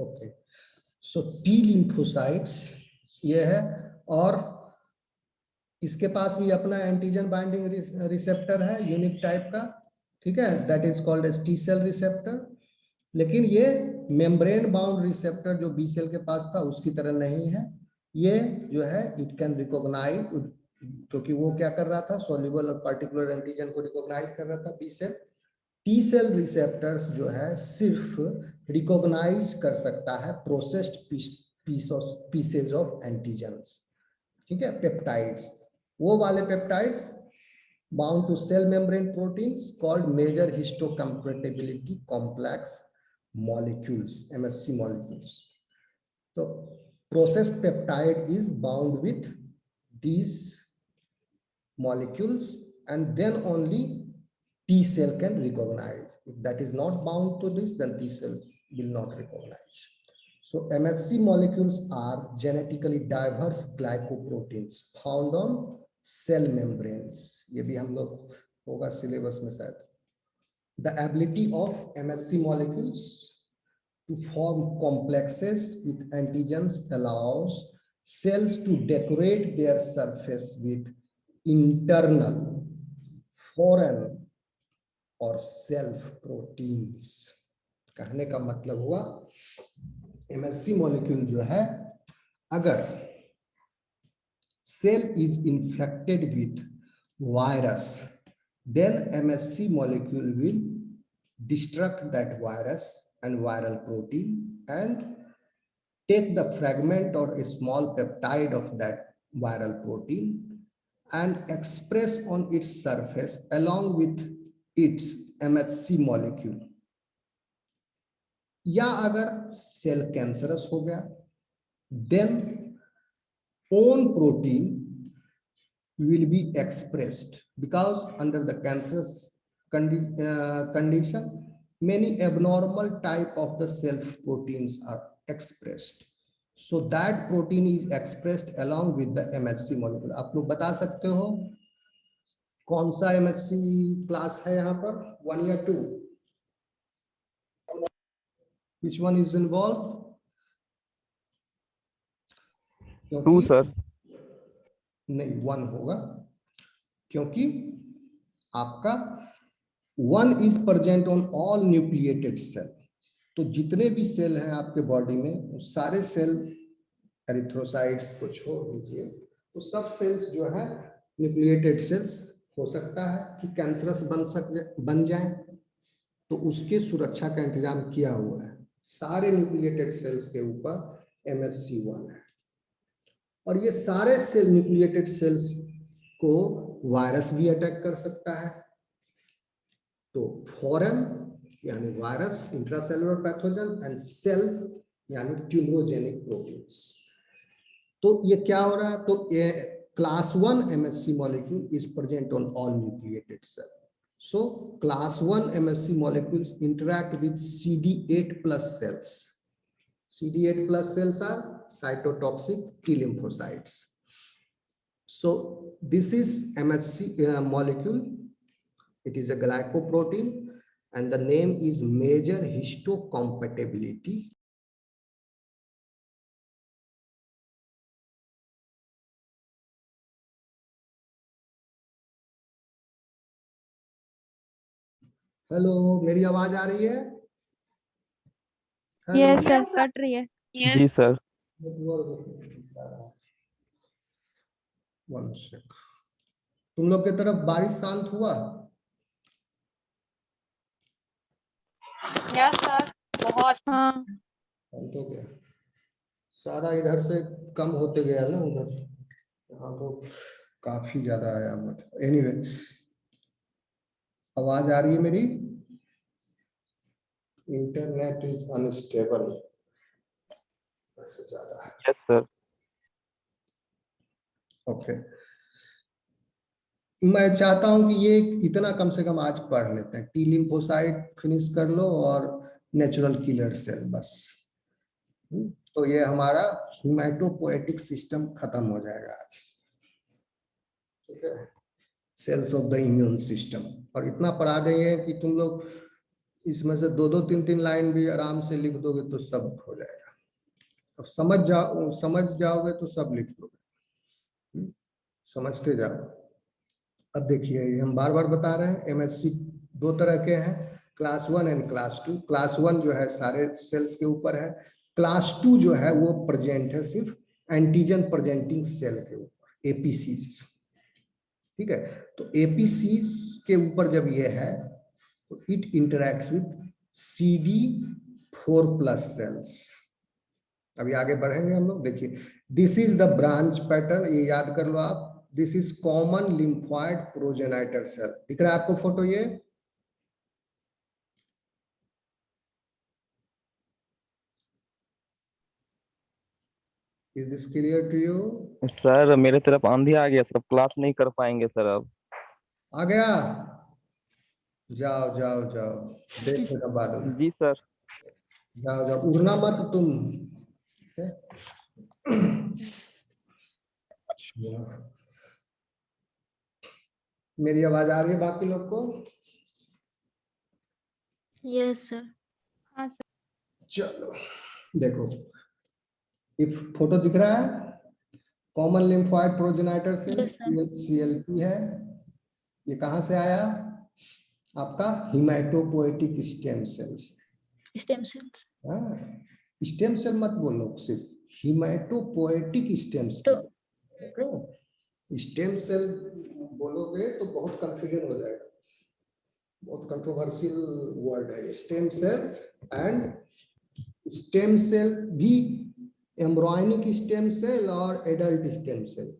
Okay, so T lymphocytes ये है, और इसके पास भी अपना एंटीजन बाइंडिंग रिसेप्टर है यूनिक टाइप का, ठीक है, that is called as T cell receptor. लेकिन ये मेम्ब्रेन बाउंड रिसेप्टर जो बी सेल के पास था उसकी तरह नहीं है। ये जो है इट कैन रिकॉग्नाइज, क्योंकि वो क्या कर रहा था, सॉल्युबल और पार्टिकुलर एंटीजन को रिकॉग्नाइज कर रहा था B cell. T cell receptors जो है सिर्फ रिकॉग्नाइज कर सकता है प्रोसेस्ड पीसेज ऑफ एंटीजन्स, ठीक है, पेप्टाइड्स, वो वाले peptides bound to cell membrane proteins called major histocompatibility complex molecules, MSC molecules. So processed peptide is bound with these molecules, and then only T cell can recognize. If that is not bound to this, then T cell will not recognize. So MSC molecules are genetically diverse glycoproteins found on cell membranes, ये भी हम लोग होगा syllabus में शायद। The ability of MHC molecules to form complexes with antigens allows cells to decorate their surface with internal foreign और self proteins. कहने का मतलब हुआ एमएससी मॉलिक्यूल जो है, अगर cell is infected with virus, then MSC molecule will destruct that virus and viral protein and take the fragment or a small peptide of that viral protein and express on its surface along with its MHC molecule. या अगर cell cancerous हो गया, then own protein will be expressed, because under the cancerous condition many abnormal type of the self proteins are expressed, so that protein is expressed along with the MHC molecule. आप लोग बता सकते हो कौन सा MHC class है यहाँ पर, 1 या 2? which one is involved? 2 sir. नहीं, 1 होगा, क्योंकि आपका 1 is present on all nucleated cell. तो जितने भी सेल हैं आपके बॉडी में, सारे सेल, एरिथ्रोसाइट्स को छोड़ दीजिए, तो सब सेल्स जो है न्यूक्लिएटेड सेल्स हो सकता है कि कैंसरस बन जाए, तो उसके सुरक्षा का इंतजाम किया हुआ है सारे न्यूक्लिएटेड सेल्स के ऊपर MHC1 है। और ये सारे सेल, न्यूक्लिएटेड सेल्स को वायरस भी अटैक कर सकता है। तो फॉरेन यानी virus, intracellular pathogen, and self यानी ट्यूमरोजेनिक प्रोटीन्स। तो ये क्या हो रहा है, तो class 1 MHC molecule is present on all nucleated cells. So class 1 MHC molecules interact with CD8 plus cells. CD8 plus cells are cytotoxic T lymphocytes. So this is MHC molecule. It is a glycoprotein and the name is major histocompatibility. Hello, मेरी आवाज आ रही है? Yes sir, cut रही है। जी sir. तुम लोग की तरफ बारिश शांत हुआ? यस सर, बहुत। हाँ, शांत हो गया सारा, इधर से कम होते गया ना, उधर यहाँ तो काफी ज्यादा आया। बट एनीवे, आवाज आ रही है मेरी? इंटरनेट इज अनस्टेबल, ज्यादा है। Yes sir. ओके, मैं चाहता हूं कि ये इतना कम से कम आज पढ़ लेते हैं। टी लिम्फोसाइट फिनिश कर लो और नेचुरल किलर सेल, बस। तो ये हमारा हीमेटोपोएटिक सिस्टम खत्म हो जाएगा आज, ठीक है, cells of the immune system. और इतना पढ़ा देंगे कि तुम लोग इसमें से दो दो तीन तीन लाइन भी आराम से लिख दोगे तो सब हो जाएगा। और समझ जाओगे तो सब लिख दोगे। समझते जाओ। अब देखिए, ये हम बार बार बता रहे हैं, एमएससी दो तरह के हैं, क्लास 1 एंड क्लास 2। क्लास 1 जो है सारे सेल्स के ऊपर है, क्लास 2 जो है वो प्रेजेंट है सिर्फ एंटीजन प्रेजेंटिंग सेल के ऊपर, एपीसीज। ठीक है, तो एपीसीज के ऊपर जब ये है तो it interacts with CD4+ sales. अभी आगे बढ़ेंगे हम लोग। देखिए, this is the branch pattern, ये याद कर लो आप। This is common lymphoid progenitor cell. दिख रहा है आपको फोटो ये? Is this clear to you? Sir मेरे तरफ आंधी आ गया सर, क्लास नहीं कर पाएंगे सर अब। आ गया? जाओ जाओ जाओ, देख लेना बाद में। जी सर। जाओ जाओ, उड़ना मत तुम। ठीक है? मेरी आवाज आ रही है बाकी लोग को? Yes sir. हाँ सर। चलो देखो, इफ फोटो दिख रहा है, common lymphoid progenitor cell Yes, sir. CLP है। ये कहां से आया? आपका haematopoietic stem cells. Stem cells. Stem cell मत बोलो, सिर्फ haematopoietic stem cell. Okay, stem cell बोलोगे तो बहुत कंफ्यूजन हो जाएगा, बहुत कंट्रोवर्शियल वर्ड है stem cell. And stem cell भी एम्ब्रॉयनिक स्टेम सेल और adult stem cell.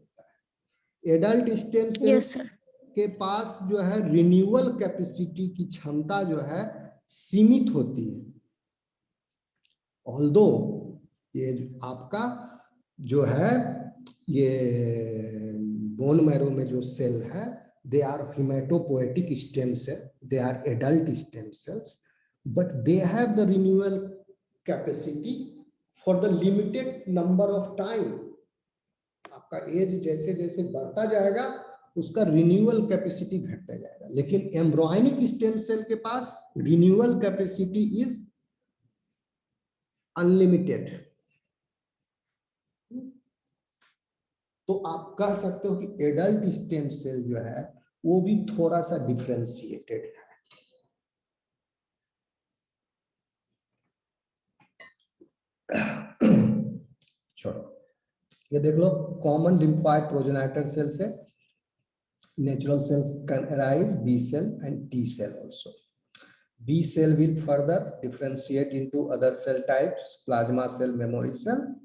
Adult stem cell yes sir. के पास जो है रिन्यूअल कैपेसिटी की क्षमता जो है सीमित होती है। ऑल्दो ये आपका जो है ये बोन मैरो में जो सेल है, they are hematopoietic stem cell, they are adult stem cells, but they have the renewal capacity for the limited number of time। आपका एज जैसे जैसे बढ़ता जाएगा उसका रिन्यूअल कैपेसिटी घटता जाएगा, लेकिन एम्ब्रॉयनिक स्टेम सेल के पास रिन्यूअल कैपेसिटी इज अनलिमिटेड। तो आप कह सकते हो कि एडल्ट स्टेम सेल जो है वो भी थोड़ा सा डिफरेंशिएटेड है। छोड़ो, ये देख लो, कॉमन लिम्फोइड प्रोजेनाइटर सेल से natural cells can arise, B cell and T cell also. B cell will further differentiate into other cell types, plasma cell, memory cell,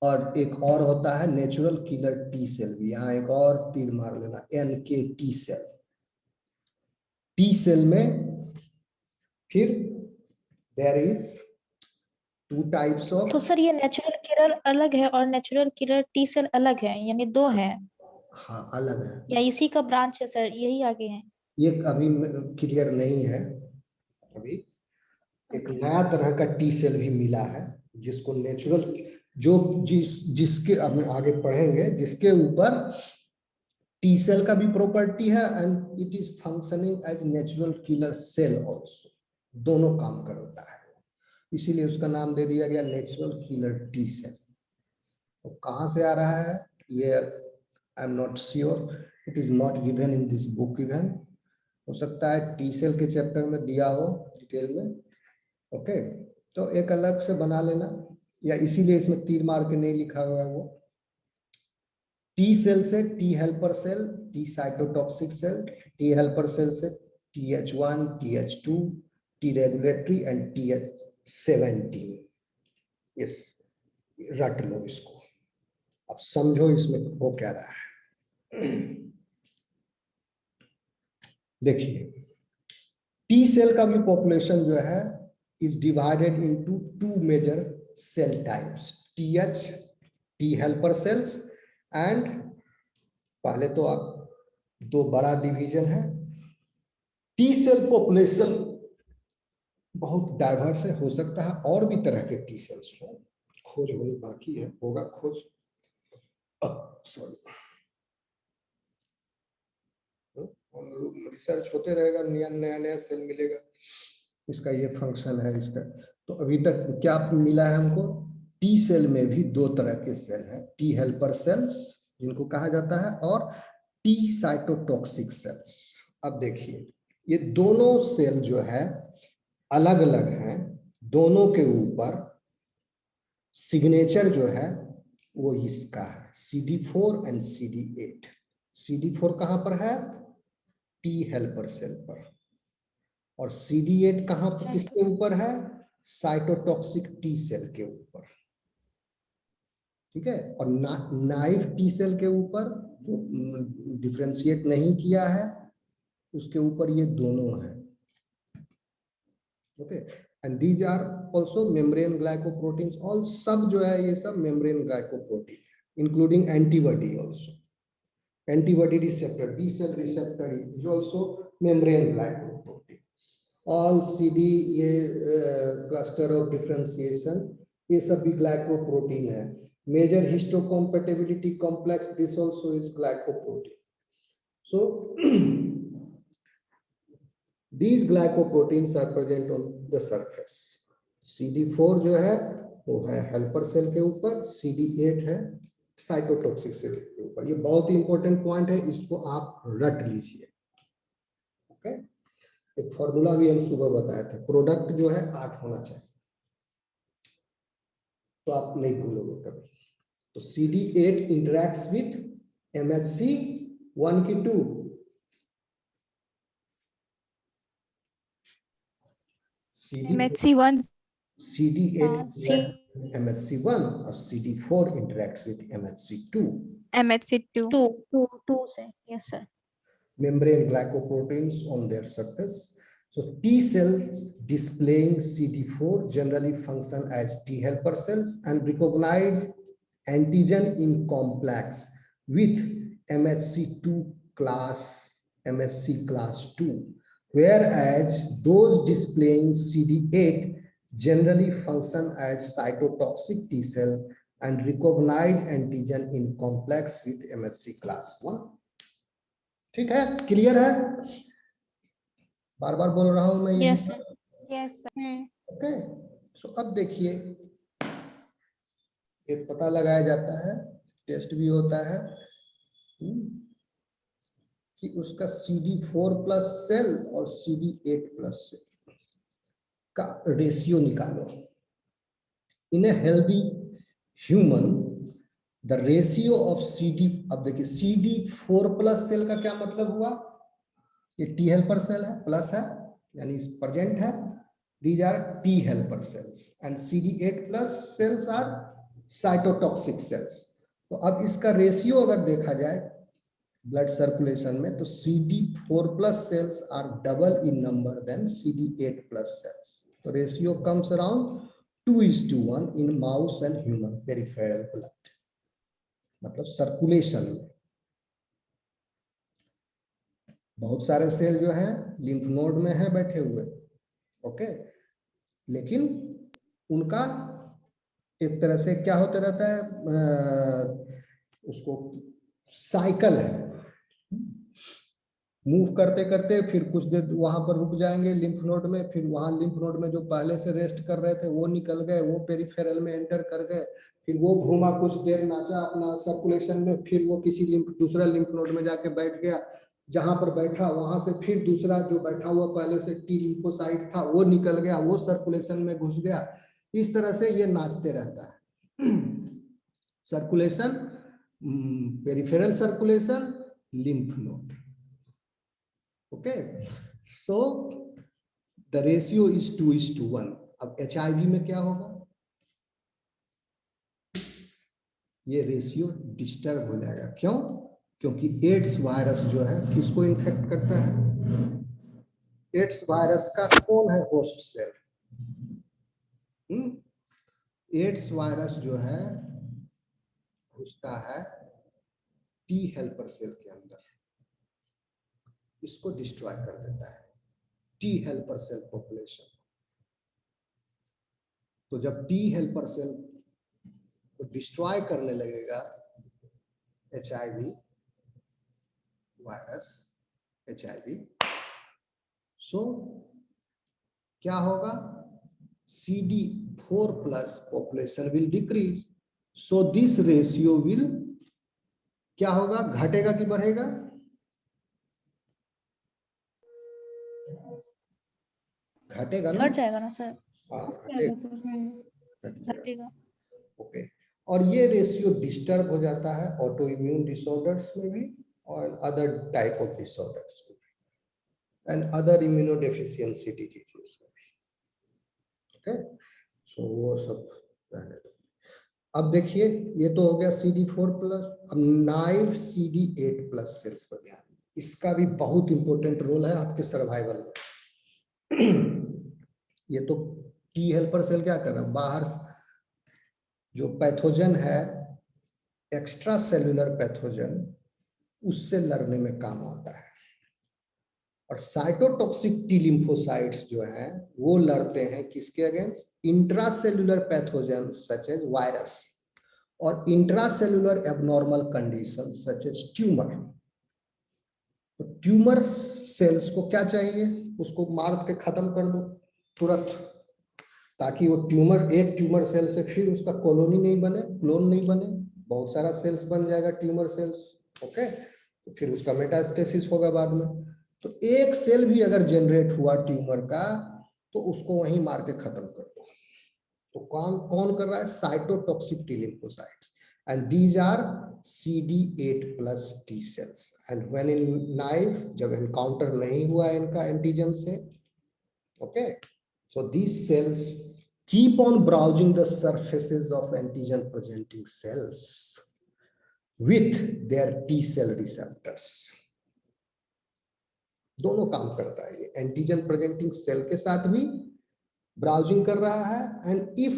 और एक और होता है नेचुरल किलर टी सेल भी। यहाँ एक और तीर मार लेना, NKT सेल। टी सेल में फिर देयर इज 2 टाइप्स ऑफ। तो सर ये नेचुरल किलर अलग है और नेचुरल किलर टी सेल अलग है, यानी दो है, हाँ अलग है, या इसी का ब्रांच है सर, यही आगे है? ये अभी क्लियर नहीं है। अभी एक नया तरह का टी सेल भी मिला है जिसको नेचुरल, जो जिसके अब आगे पढ़ेंगे, जिसके ऊपर टी सेल का भी प्रॉपर्टी है and it is functioning as natural killer cell also. दोनों काम करता है, इसीलिए उसका नाम दे दिया गया नेचुरल किलर टी सेल। तो कहाँ से आ रहा है ये I am not sure, it is not given in this book even. हो सकता है टी सेल के चैप्टर में दिया हो डिटेल में। ओके, तो एक अलग से बना लेना, या इसीलिए इसमें तीर मार के नहीं लिखा हुआ है वो। टी सेल से T helper cell, T cytotoxic cell, T helper cell से TH1, TH2, T regulatory and TH17। Yes, रट लो इसको, अब समझो इसमें हो क्या रहा है। देखिए, टी सेल का भी पॉपुलेशन जो है is divided into 2 major cell types, TH, T helper cells, and पहले तो आप दो बड़ा डिवीजन है। टी सेल पॉपुलेशन बहुत डाइवर्स है, हो सकता है और भी तरह के टी सेल्स हो, खोज होनी बाकी है, होगा खोज। सॉरी, रिसर्च होते रहेगा, नया नया सेल मिलेगा। इसका ये फंक्शन है इसका। तो अभी तक क्या मिला है हमको, टी सेल में भी दो तरह के सेल हैं, टी हेल्पर सेल्स जिनको कहा जाता है और टी साइटोटॉक्सिक सेल्स। अब देखिए ये दोनों सेल जो है अलग अलग हैं, दोनों के ऊपर सिग्नेचर जो है वो इसका है CD4 एंड CD8। CD4 कहां पर है, टी हेल्पर सेल पर, और CD8 कहां पर किसके ऊपर है, साइटोटॉक्सिक टी सेल के ऊपर। ठीक है, और नाइव टी सेल के ऊपर जो डिफरेंशिएट नहीं किया है उसके ऊपर ये दोनों है। Okay, and these are also membrane glycoproteins, all सब जो है ये सब membrane glycoprotein including antibody also, antibody receptor, B cell receptor is also membrane glycoproteins. All CD ये cluster of differentiation ये सब भी glycoprotein है। Major histocompatibility complex, this also is glycoprotein. So these glycoproteins are present on the surface. CD4 जो है वो है helper cell के ऊपर, CD8 है साइटोटॉक्सिक सेल के ऊपर। ये बहुत ही इंपॉर्टेंट पॉइंट है, इसको आप रट लीजिए। ओके, एक फॉर्मूला भी हम सुबह बताए थे, प्रोडक्ट जो है 8 होना चाहिए, तो आप नहीं भूलोगे कभी। तो CD8 इंटरेक्ट्स विथ MHC 1 की 2, MHC1 CD8 MHC1 और CD4 interacts with MHC2. MHC2 two से, yes sir. Membrane glycoproteins on their surface. So T cells displaying CD4 generally function as T helper cells and recognize antigen in complex with MHC2 class, MHC class 2, whereas those displaying CD8 generally function as cytotoxic T cell and recognize antigen in complex with MHC class 1. ठीक है, clear है, बार बार बोल रहा हूं मैं ये। Yes sir. yes sir. Okay, so अब देखिए एक पता लगाया जाता है, टेस्ट भी होता है कि उसका CD4 प्लस सेल और CD8 प्लस सेल का रेशियो निकालो। In a healthy human the ratio of CD, अब देखिए CD4 प्लस सेल का क्या मतलब हुआ, ये टी हेल्पर सेल है, प्लस है यानी प्रेजेंट है, these are T helper cells and CD8 plus cells are cytotoxic cells. तो अब इसका रेशियो अगर देखा जाए ब्लड सर्कुलेशन में तो CD4 plus cells are double in number than CD8 plus cells. तो ratio comes around 2:1 in mouse and human peripheral blood, मतलब सर्कुलेशन में बहुत सारे सेल जो हैं लिम्फ नोड में है बैठे हुए। ओके, लेकिन उनका एक तरह से क्या होता रहता है, उसको साइकिल है, मूव करते करते फिर कुछ देर वहां पर रुक जाएंगे लिम्फ नोड में, फिर वहां लिम्फ नोड में जो पहले से रेस्ट कर रहे थे वो निकल गए, वो पेरिफेरल में एंटर कर गए, फिर वो घूमा कुछ देर नाचा अपना सर्कुलेशन में, फिर वो किसी दूसरा लिम्फ नोड में जाके बैठ गया, जहां पर बैठा वहां से फिर दूसरा जो बैठा हुआ पहले से टी लिम्फोसाइट था वो निकल गया, वो सर्कुलेशन में घुस गया। इस तरह से ये नाचते रहता है, circulation, peripheral circulation, lymph node. Okay, so the ratio is 2:1। अब HIV में क्या होगा, ये रेशियो डिस्टर्ब हो जाएगा। क्यों, क्योंकि एड्स वायरस जो है किसको इन्फेक्ट करता है, एड्स वायरस का कौन है होस्ट सेल, एड्स वायरस जो है घुसता है टी हेल्पर सेल के अंदर, इसको डिस्ट्रॉय कर देता है टी हेल्पर सेल पॉपुलेशन। तो जब टी हेल्पर सेल को डिस्ट्रॉय करने लगेगा HIV वायरस, HIV, सो क्या होगा, CD4 plus population will decrease, so this ratio will क्या होगा, घटेगा कि बढ़ेगा, घटेगा ना, घट जाएगा ना सर, हाँ घटेगा, घटेगा। ओके। और ये रेशियो डिस्टर्ब हो जाता है ऑटो इम्यून डिसऑर्डर्स में भी और अदर टाइप ऑफ डिसऑर्डर्स में भी एंड अदर इम्यूनोडेफिशिएंसी डिजीजेस में भी, ओके। सो वो सब रहने दो। अब देखिए ये तो हो गया CD4 प्लस, अब नाइव CD8 प्लस सेल्स पर ध्यान, इसका भी बहुत इंपॉर्टेंट रोल है आपके सर्वाइवल में। ये तो टी हेल्पर सेल क्या कर रहा है, बाहर जो पैथोजन है, एक्स्ट्रा सेलुलर पैथोजन, उससे लड़ने में काम आता है। और साइटोटॉक्सिक टी लिम्फोसाइट्स जो हैं वो लड़ते हैं किसके against, intracellular pathogen such as virus और intracellular abnormal condition such as tumour. तो ट्यूमर सेल्स को क्या चाहिए, उसको मार के खत्म कर दो तुरंत, ताकि वो ट्यूमर, एक ट्यूमर सेल से फिर उसका कॉलोनी नहीं बने, क्लोन नहीं बने, बहुत सारा सेल्स बन जाएगा ट्यूमर सेल्स, ओके। तो फिर उसका मेटास्टेसिस होगा बाद में। तो एक सेल भी अगर जनरेट हुआ ट्यूमर का तो उसको वहीं मार के खत्म कर दो। तो कौन कौन कर रहा है, cytotoxic T lymphocytes, and these are CD8 plus T cells. And when in naive, जब एनकाउंटर नहीं हुआ इनका एंटीजन से, okay, so these cells keep on browsing the surfaces of antigen presenting cells with their T cell receptors. दोनों काम करता है, ये एंटीजन प्रेजेंटिंग सेल के साथ भी ब्राउजिंग कर रहा है, and if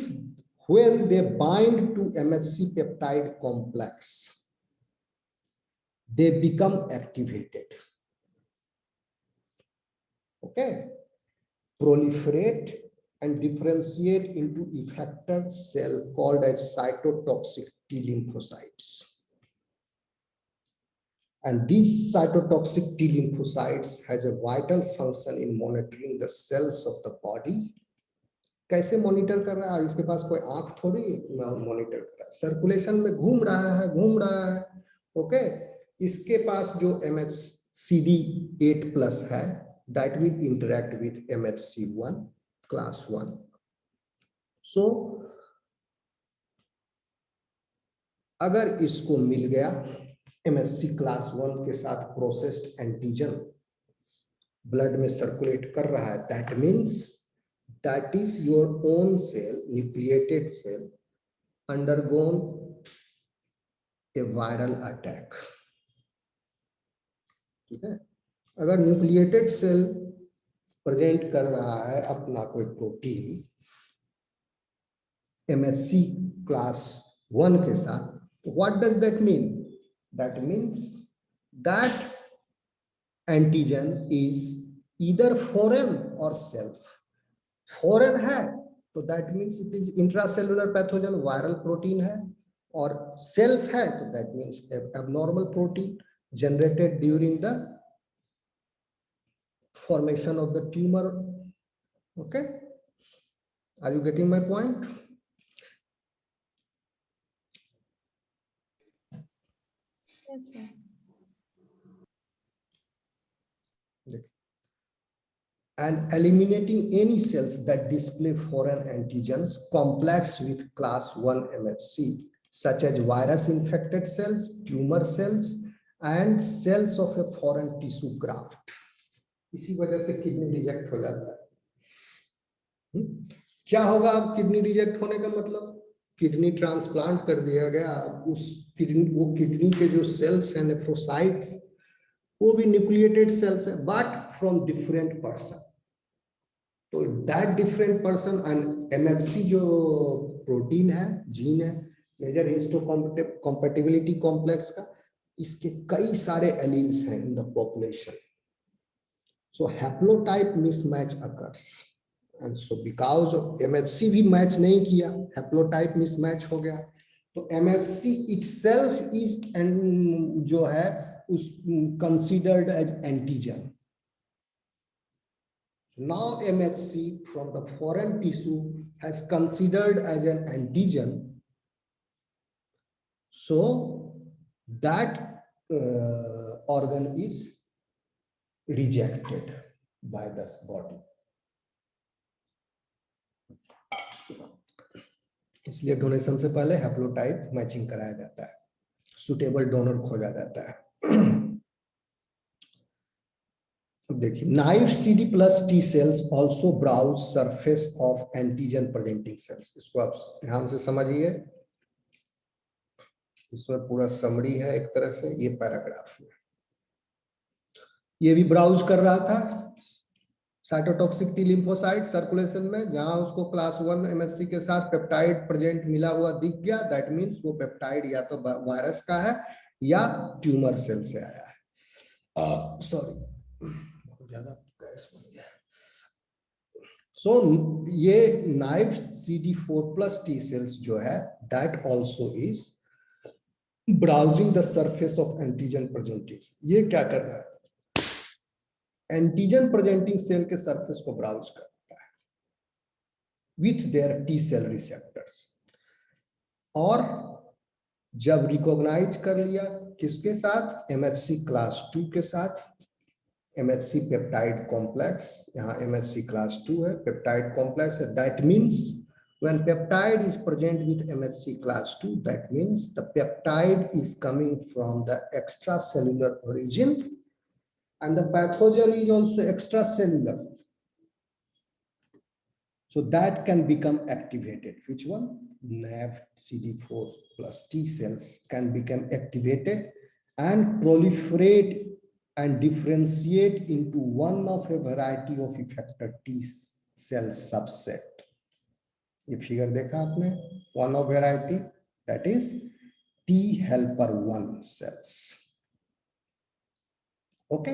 when they bind to MHC peptide complex they become activated, okay, proliferate and differentiate into effector cell called as cytotoxic T lymphocytes. And these cytotoxic T lymphocytes has a vital function in monitoring the cells of the body. कैसे monitor कर रहा है, इसके पास कोई आंख थोड़ी monitor कर रहा है, सर्कुलेशन में घूम रहा है, ओके। इसके पास जो MHCD8 प्लस है, that will interact with MHC1 class 1. So अगर इसको मिल गया MHC class 1 के साथ प्रोसेस्ड एंटीजन ब्लड में सर्कुलेट कर रहा है, that means that is your own cell, nucleated cell undergone a viral attack, ठीक है। अगर न्यूक्लिएटेड सेल प्रेजेंट कर रहा है अपना कोई प्रोटीन MHC क्लास 1 के साथ, what does that mean, that means that antigen is either foreign और सेल्फ। फॉरेन है तो that means it is intracellular pathogen, viral protein है, और सेल्फ है तो that means abnormal protein generated during the formation of the tumor, okay, are you getting my point? Yes, sir. And eliminating any cells that display foreign antigens complex with class 1 MHC, such as virus infected cells, tumor cells, and cells of a foreign tissue graft. इसी वजह से kidney reject हो जाता है। क्या होगा अब kidney reject होने का मतलब, किडनी ट्रांसप्लांट कर दिया गया, उस किडनी, वो किडनी के जो सेल्स हैं नेफ्रोसाइट्स, वो भी न्यूक्लिएटेड सेल्स है बट फ्रॉम डिफरेंट पर्सन। तो that different person and MHC जो प्रोटीन है, जीन है, मेजर हिस्टोकॉम्पैटिबिलिटी कॉम्प्लेक्स का, इसके कई सारे एलील्स हैं in the population. So haplotype mismatch occurs, and so because MHC भी मैच नहीं किया, हैप्लोटाइप मिसमैच हो गया, तो MHC इटसेल्फ इज जो है उस considered as antigen, Now MHC from the foreign tissue has considered as an antigen. So that organ is rejected by this body. इसलिए डोनेशन से पहले हैप्लोटाइप मैचिंग कराया जाता है, सुटेबल डोनर खोजा जाता है। अब देखिए, naive CD plus T cells also browse surface of antigen presenting cells. इसको आप ध्यान से समझिए, इसमें पूरा समरी है एक तरह से, ये पैराग्राफ में ये भी ब्राउज कर रहा था साइटोटॉक्सिक टी लिम्फोसाइट सर्कुलेशन में, जहां उसको क्लास 1 MHC के साथ पेप्टाइड प्रेजेंट मिला हुआ दिख गया, दैट मींस वो पेप्टाइड या तो वायरस का है या ट्यूमर सेल से आया है। सॉरी, बहुत ज्यादा गैस बन गया। सो ये naive CD4 plus T cells जो है, that also is browsing the surface of antigen presenting. ये क्या कर रहा है, एंटीजन प्रेजेंटिंग सेल के सरफेस को ब्राउज करता है with their T cell receptors. और जब रिकॉग्नाइज कर लिया किसके साथ, MHC क्लास 2 के साथ, MHC पेप्टाइड कॉम्प्लेक्स, यहाँ MHC क्लास 2 है, पेप्टाइड कॉम्प्लेक्स है, that means when peptide is present with MHC class 2, that means the peptide is coming from the extracellular origin and the pathogen is also extracellular. So that can become activated. Which one? NAV CD4 plus T cells can become activated and proliferate and differentiate into one of a variety of effector T cell subset. ये figure देखा आपने, one of variety, that is T helper 1 cells. Okay,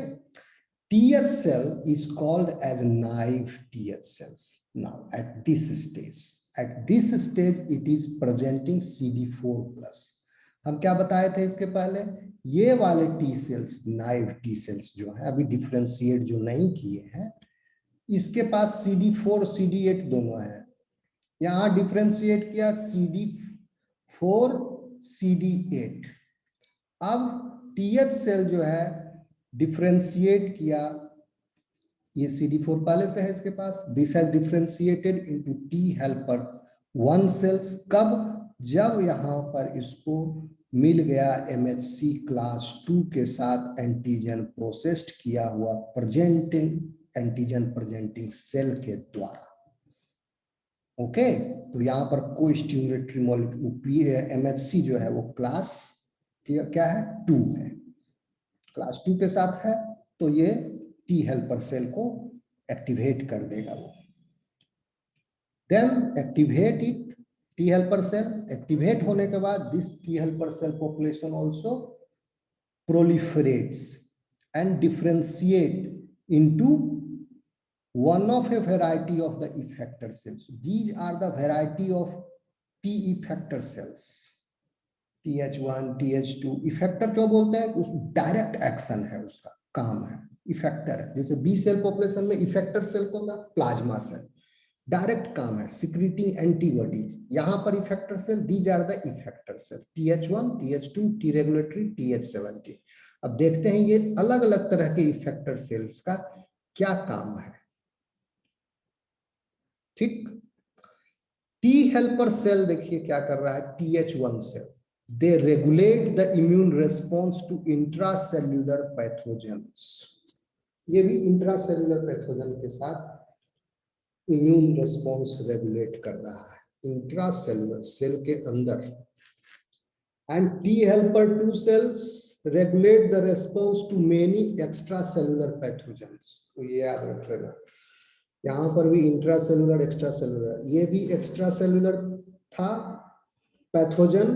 TH cell is called as naive TH cells. Now at this stage it is presenting CD4 plus. हम क्या बताए थे इसके पहले, ये वाले T cells, naive T cells जो है, अभी डिफ्रेंशिएट जो नहीं किए हैं, इसके पास CD4 CD8 दोनों है। यहां डिफरेंशिएट किया CD4 CD8। अब TH सेल जो है डिफरेंशिएट किया, ये CD4 पहले से है इसके पास, this has differentiated into T helper 1 cells. कब, जब यहां पर इसको मिल गया MHC क्लास 2 के साथ एंटीजन प्रोसेस्ड किया हुआ प्रेजेंटिंग एंटीजन प्रेजेंटिंग सेल के द्वारा। ओके, तो यहाँ पर कोई स्टिमुलेटरी मॉलिक्यूल MHC जो है वो क्लास क्या है, 2 है, क्लास 2 के साथ है, तो ये T हेल्पर सेल को एक्टिवेट कर देगा वो। Then activate it, T helper cell activate होने के बाद this T helper cell population also proliferates and differentiate into one of a variety of the effector cells. These are the variety of T effector cells, TH1 TH2। Effector क्यों बोलते हैं, उस direct action है, उसका काम है, effector है। जैसे बी सेल पॉपुलेशन में इफेक्टर सेल कौन था, प्लाज्मा सेल, डायरेक्ट काम है सिक्रीटिंग एंटीबॉडी। यहाँ पर effector cell, these are the effector cell, TH1 TH2 T regulatory TH17। अब देखते हैं ये अलग अलग तरह के इफेक्टर सेल्स का क्या काम है। ठीक, T हेल्पर सेल देखिए क्या कर रहा है, TH1 cell, they regulate the immune response to intracellular pathogens. ये भी इंट्रासेल्युलर पैथोजन के साथ इम्यून रेस्पॉन्स रेगुलेट कर रहा है, इंट्रासेल्युलर सेल के अंदर। And T helper 2 cells regulate the response to many extracellular pathogens. तो ये याद रख लेना, यहाँ पर भी इंट्रासेलुलर एक्स्ट्रासेलुलर, ये भी एक्स्ट्रासेलुलर था pathogen,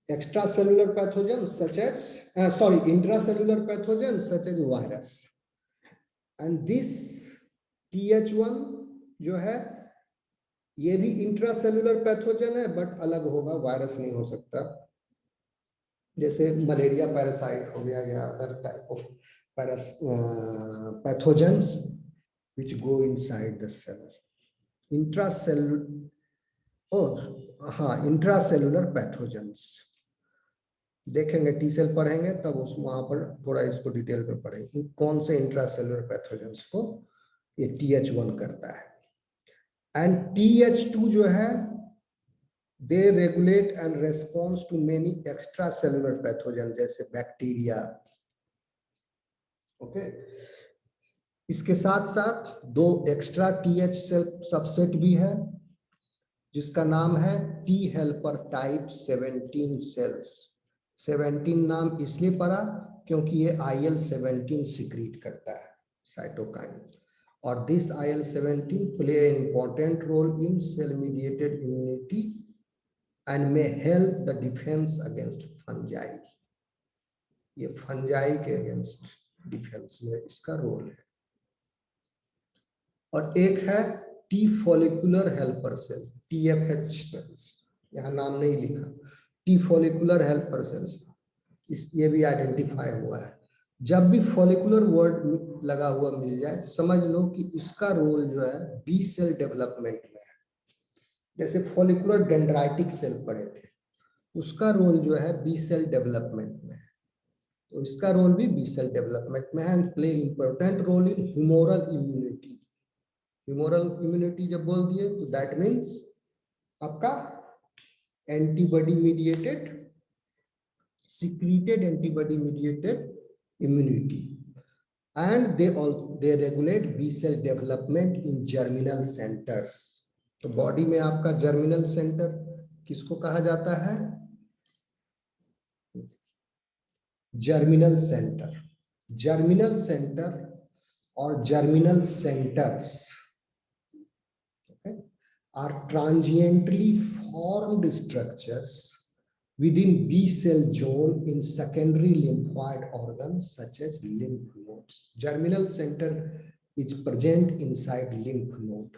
extracellular pathogen such as intracellular pathogen such as virus. And this TH1 जो है ये भी इंट्रासेलुलर पैथोजन है, बट अलग होगा, वायरस नहीं हो सकता। जैसे मलेरिया पैरासाइट हो गया या other type of pathogens, which go inside the cell. Intracellular pathogens देखेंगे, टी सेल पढ़ेंगे तब उस वहां पर थोड़ा इसको डिटेल में पढ़ेंगे कौन से इंट्रासेलुलर पैथोजेंस को ये TH1 करता है। एंड TH2 जो है they regulate and response to many extra cellular pathogen जैसे बैक्टीरिया। ओके, इसके साथ साथ दो एक्स्ट्रा TH सेल सबसेट भी है जिसका नाम है T हेल्पर टाइप 17 सेल्स। 17 नाम इसलिए पड़ा क्योंकि ये IL-17 सिक्रीट करता है साइटोकाइन, और this IL-17 play important role in cell mediated immunity and may help the defense against fungi. ये फंजाई के अगेंस्ट डिफेंस में इसका रोल है। और एक है T follicular helper cell, TFH cells, यहाँ नाम नहीं लिखा, टी फॉलिकुलर हेल्पर सेल्स, ये भी आइडेंटिफाई हुआ है। जब भी फॉलिकुलर वर्ड लगा हुआ मिल जाए समझ लो कि इसका रोल जो है बी सेल डेवलपमेंट में है। जैसे फॉलिकुलर डेंड्राइटिक सेल पढ़े थे, उसका रोल जो है बी सेल डेवलपमेंट में है, तो इसका रोल भी बी सेल डेवलपमेंट में है and play important role in humoral immunity. Humoral immunity जब बोल दिए तो दैट मीन्स आपका antibody mediated secreted antibody mediated immunity, and they regulate B cell development in germinal centers। तो बॉडी में आपका जर्मिनल सेंटर किसको कहा जाता है? Germinal centre. जर्मिनल सेंटर और germinal centres are transiently formed structures within B cell zone in secondary lymphoid organs such as lymph nodes. Germinal center is present inside lymph node,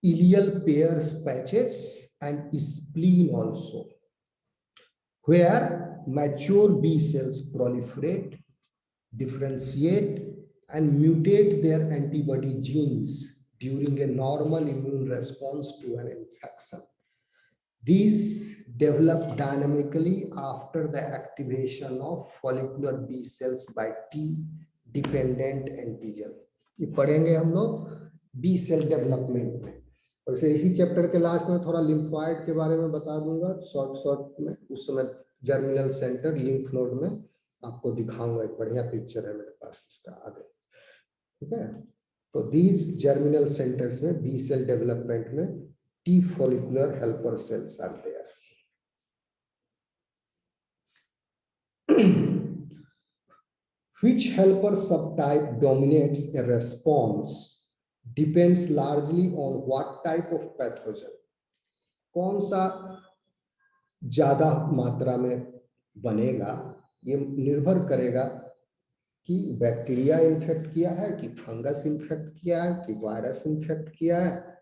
ileal pairs patches and spleen also, where mature B cells proliferate, differentiate and mutate their antibody genes during a normal immune response to an infection. These develop dynamically after the activation of follicular B cells by T-dependent antigen। ये पढ़ेंगे हम लोग B cell development में। और इसी chapter के last में थोड़ा लिम्फोइड के बारे में बता दूंगा शॉर्ट में, उस समय जर्मिनल सेंटर लिम्फ नोड में आपको दिखाऊंगा, एक बढ़िया पिक्चर है मेरे पास इसका आगे, ठीक है। तो दीज जर्मिनल सेंटर्स में बी सेल डेवलपमेंट में T follicular helper cells are there। Which helper subtype dominates a response depends largely on what type of pathogen। कौन सा ज्यादा मात्रा में बनेगा ये निर्भर करेगा कि बैक्टीरिया इन्फेक्ट किया है कि फंगस इन्फेक्ट किया है कि वायरस इन्फेक्ट किया है।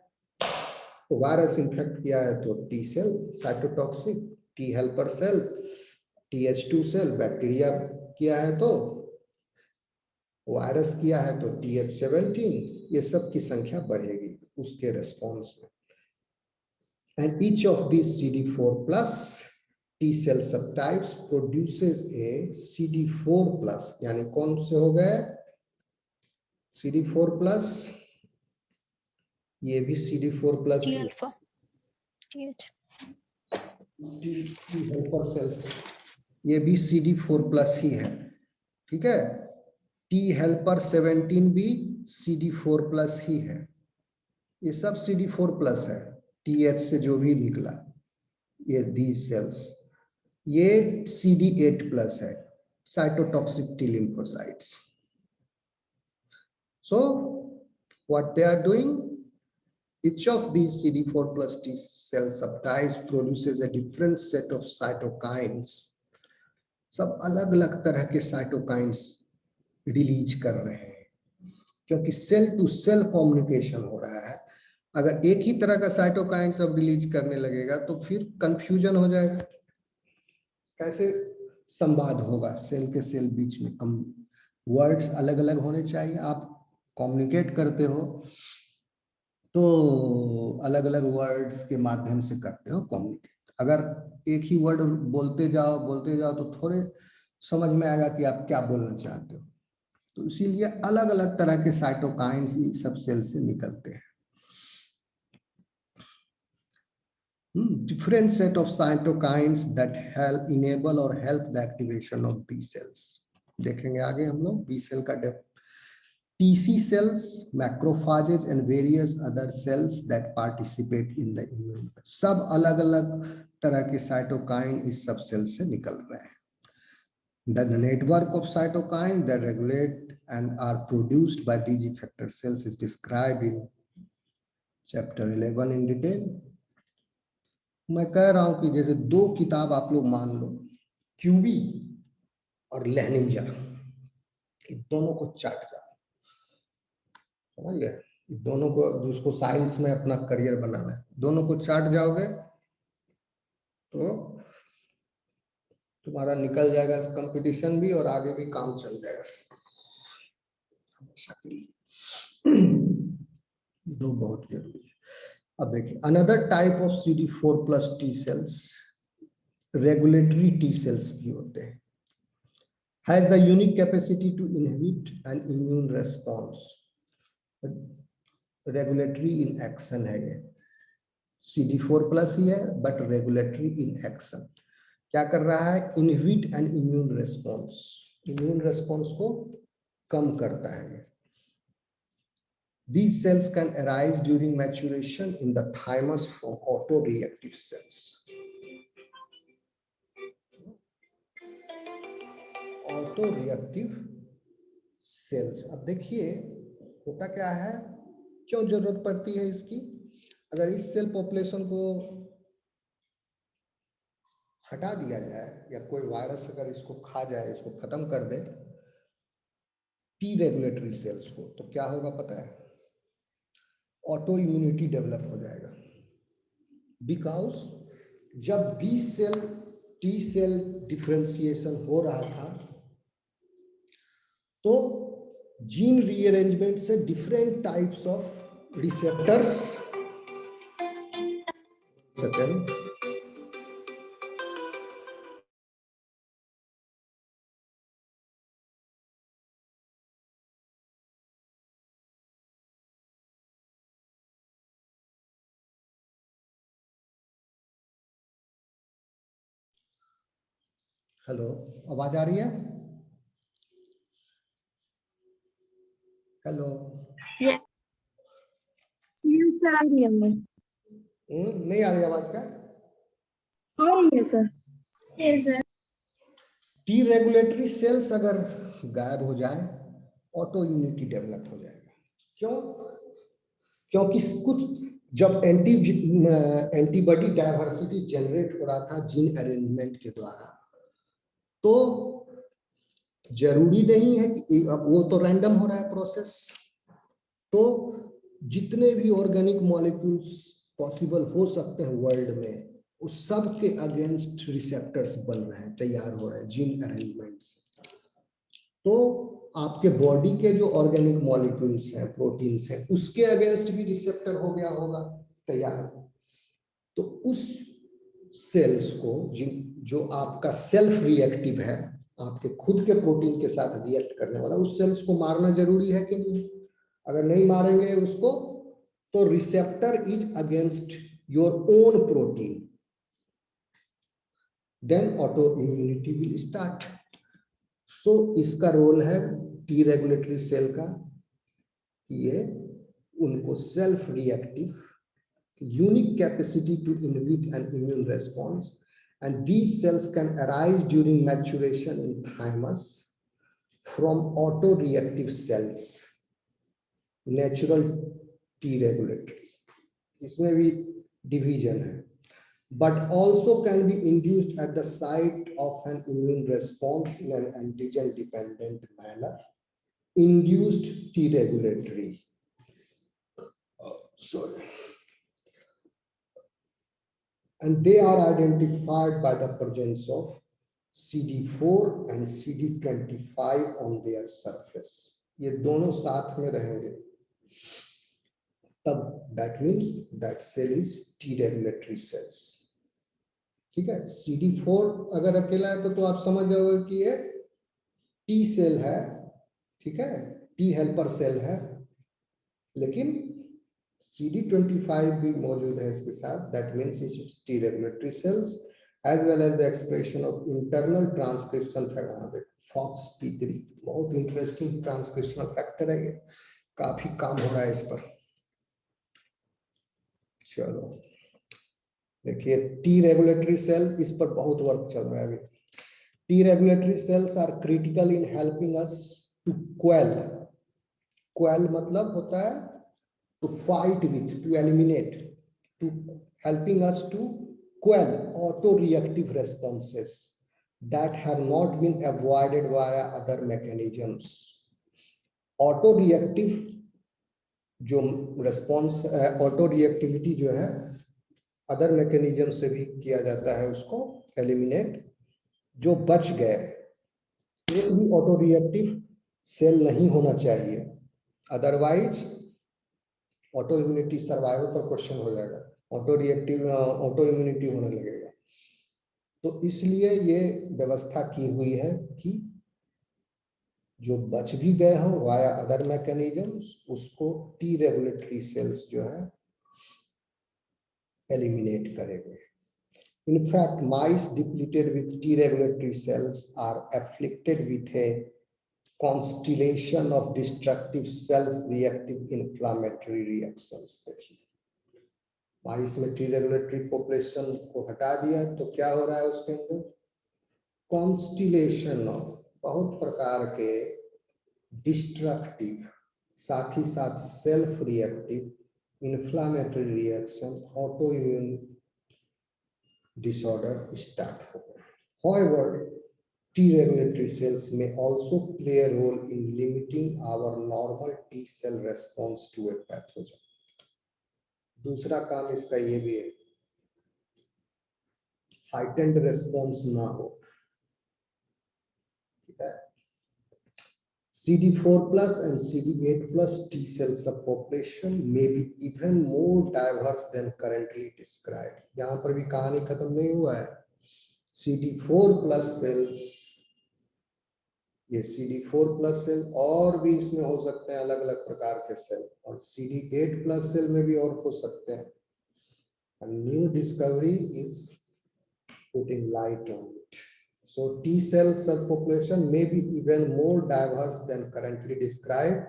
तो वायरस इन्फेक्ट किया है तो T cell cytotoxic, T helper cell, TH2 cell, bacteria किया है तो वायरस किया है तो TH17, ये सब की संख्या बढ़ेगी उसके रेस्पॉन्स में। And each of this CD4 plus T cell subtypes produces a CD4 plus, यानी कौन से हो गए CD4 प्लस, ये भी CD4 प्लस हेल्पर सेल्स, ये भी CD4 प्लस ही है, ठीक है। T हेल्पर 17 भी CD4 प्लस ही है, ये सब CD4 प्लस है, TH से जो भी निकला ये these सेल्स। ये CD8 प्लस है, cytotoxic T lymphocytes। So what they are doing, each of these CD4 plus T cell subtypes produces a different set of cytokines। सब अलग अलग तरह के साइटोकाइंस रिलीज कर रहे हैं क्योंकि सेल टू सेल कम्युनिकेशन हो रहा है। अगर एक ही तरह का साइटोकाइन सब रिलीज करने लगेगा तो फिर कंफ्यूजन हो जाएगा, कैसे संवाद होगा सेल के सेल बीच में। वर्ड्स अलग अलग होने चाहिए। आप कम्युनिकेट करते हो तो अलग अलग वर्ड्स के माध्यम से करते हो कम्युनिकेट। अगर एक ही वर्ड बोलते जाओ तो थोड़े समझ में आएगा कि आप क्या बोलना चाहते हो। तो इसीलिए अलग अलग तरह के साइटोकाइंस सब सेल से निकलते हैं। Different set of cytokines that help enable or help the activation of B cells। देखेंगे आगे हम लोग B cell का TC cells, macrophages and various other cells that participate in the immune। सब अलग अलग तरह के साइटोकाइन इस सब सेल से निकल रहे हैं। The network of cytokines that regulate and are produced by these effector cells is described in chapter 11 in detail। मैं कह रहा हूं कि जैसे दो किताब आप लोग मान लो, क्यूबी और लेहनिंजर, दोनों को चाट जाओ, समझ गए? दोनों को, जिसको साइंस में अपना करियर बनाना है, दोनों को चाट जाओगे तो तुम्हारा निकल जाएगा कंपटीशन भी और आगे भी काम चल जाएगा। दो बहुत जरूरी है। अब देखिए another type of CD4+ T cells regulatory T cells भी होते हैं। Has the unique capacity to inhibit an immune response. Regulatory in action है ये, CD4+ ही है बट रेगुलेटरी इन एक्शन। क्या कर रहा है? Inhibit an immune response, immune response को कम करता है। These cells can arise during maturation in the thymus from autoreactive cells। Autoreactive cells. अब देखिए होता क्या है, क्यों जरूरत पड़ती है इसकी? अगर इस सेल पॉपुलेशन को हटा दिया जाए या कोई वायरस अगर इसको खा जाए, इसको खत्म कर दे टी रेगुलेटरी सेल्स को, तो क्या होगा पता है? ऑटो इम्यूनिटी डेवलप हो जाएगा। बिकॉज जब B cell T cell differentiation हो रहा था तो जीन रीअरेंजमेंट से different types of receptors, second, hello, आवाज आ रही है? Hello, Yes. यस सर, आ रही है आवाज। नहीं आ रही आवाज का? आ रही है sir. Yes, sir. T regulatory sales अगर गायब हो जाए ऑटो इम्यूनिटी डेवलप हो जाएगा। क्यों? क्योंकि कुछ जब एंटीबॉडी डायवर्सिटी जनरेट हो रहा था जीन अरेंजमेंट के द्वारा, तो जरूरी नहीं है कि वो तो रैंडम हो रहा है प्रोसेस, तो जितने भी ऑर्गेनिक मॉलिक्यूल्स पॉसिबल हो सकते हैं वर्ल्ड में, उस सब के अगेंस्ट रिसेप्टर्स बन रहे हैं, तैयार हो रहे हैं जीन अरेंजमेंट्स। तो आपके बॉडी के जो ऑर्गेनिक मॉलिक्यूल्स हैं, प्रोटीन्स हैं, उसके अगेंस्ट भी रिसेप्टर हो गया होगा तैयार। तो उस सेल्स को जो आपका सेल्फ रिएक्टिव है, आपके खुद के प्रोटीन के साथ रिएक्ट करने वाला, उस सेल्स को मारना जरूरी है कि नहीं? अगर नहीं मारेंगे उसको तो receptor is against your own protein, then autoimmunity will start. So इसका रोल है टी रेगुलेटरी सेल का, ये उनको self reactive unique capacity to inhibit an immune response, and these cells can arise during maturation in thymus from autoreactive cells, natural T regulatory, इसमें भी division है, but also can be induced at the site of an immune response in an antigen dependent manner, induced T regulatory, sorry, and they are identified by the presence of CD4 and CD25 on their surface। ये दोनों साथ में रहेंगे, तब that means that cell is T regulatory cells. ठीक है, CD4 अगर अकेला है तो आप समझ जाओगे कि ये टी सेल है, ठीक है, टी हेल्पर सेल है, लेकिन CD25 भी मौजूद है इसके साथ, that means it's T regulatory cells as well as the expression of internal transcription factor. FOXP3 बहुत इंटरेस्टिंग ट्रांसक्रिप्शनल फैक्टर है, ये काफी काम हो रहा है इस पर। चलो देखिए, टी रेगुलेटरी सेल, इस पर बहुत वर्क चल रहा है अभी। T regulatory cells are critical in helping us to quell. Quell मतलब होता है to fight with, to eliminate, to helping us to quell auto reactive responses that have not been avoided via other mechanisms। Auto reactive जो response, auto reactivity जो है other mechanism से भी किया जाता है, उसको एलिमिनेट, जो बच गए। एक भी ऑटो रिएक्टिव सेल नहीं होना चाहिए, अदरवाइज ऑटो इम्यूनिटी सर्वाइवल पर क्वेश्चन हो जाएगा, ऑटो रिएक्टिव ऑटो इम्यूनिटी होने लगेगा। तो इसलिए ये व्यवस्था की हुई है कि जो बच भी गए हों वाया अदर मैकेनिज्म्स, उसको टी रेगुलेटरी सेल्स जो है एलिमिनेट करेंगे। In fact, mice depleted with T regulatory cells are afflicted with a constellation of destructive self-reactive inflammatory reactions। देखिए, माइस में टी रेगुलेटरी पॉपुलेशन को हटा दिया तो क्या हो रहा है उसके अंदर, कॉन्स्टिलेशन ऑफ बहुत प्रकार के डिस्ट्रक्टिव, साथ ही साथ self reactive inflammatory reaction, auto immune disorder start हो गए। However, T regulatory cells may also play a role in limiting our normal T cell response to a pathogen। दूसरा काम इसका ये भी है, heightened response ना हो, ठीक है। CD4 plus and CD8 plus T cell subpopulation may be even more diverse than currently described। यहाँ पर भी कहानी खत्म नहीं हुआ है। CD4 plus cells, ये CD4 plus सेल और भी इसमें हो सकते हैं अलग अलग प्रकार के सेल, और CD8 plus सेल में भी और हो सकते हैं। A new discovery is putting light on it। So T cell subpopulation may be even more diverse than currently described,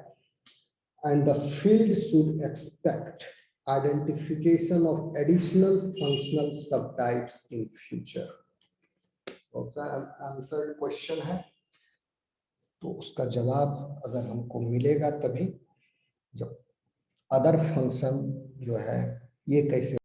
and the field should expect identification of additional functional subtypes in future। also answered question है, तो उसका जवाब अगर हमको मिलेगा तभी, जब other function जो है ये कैसे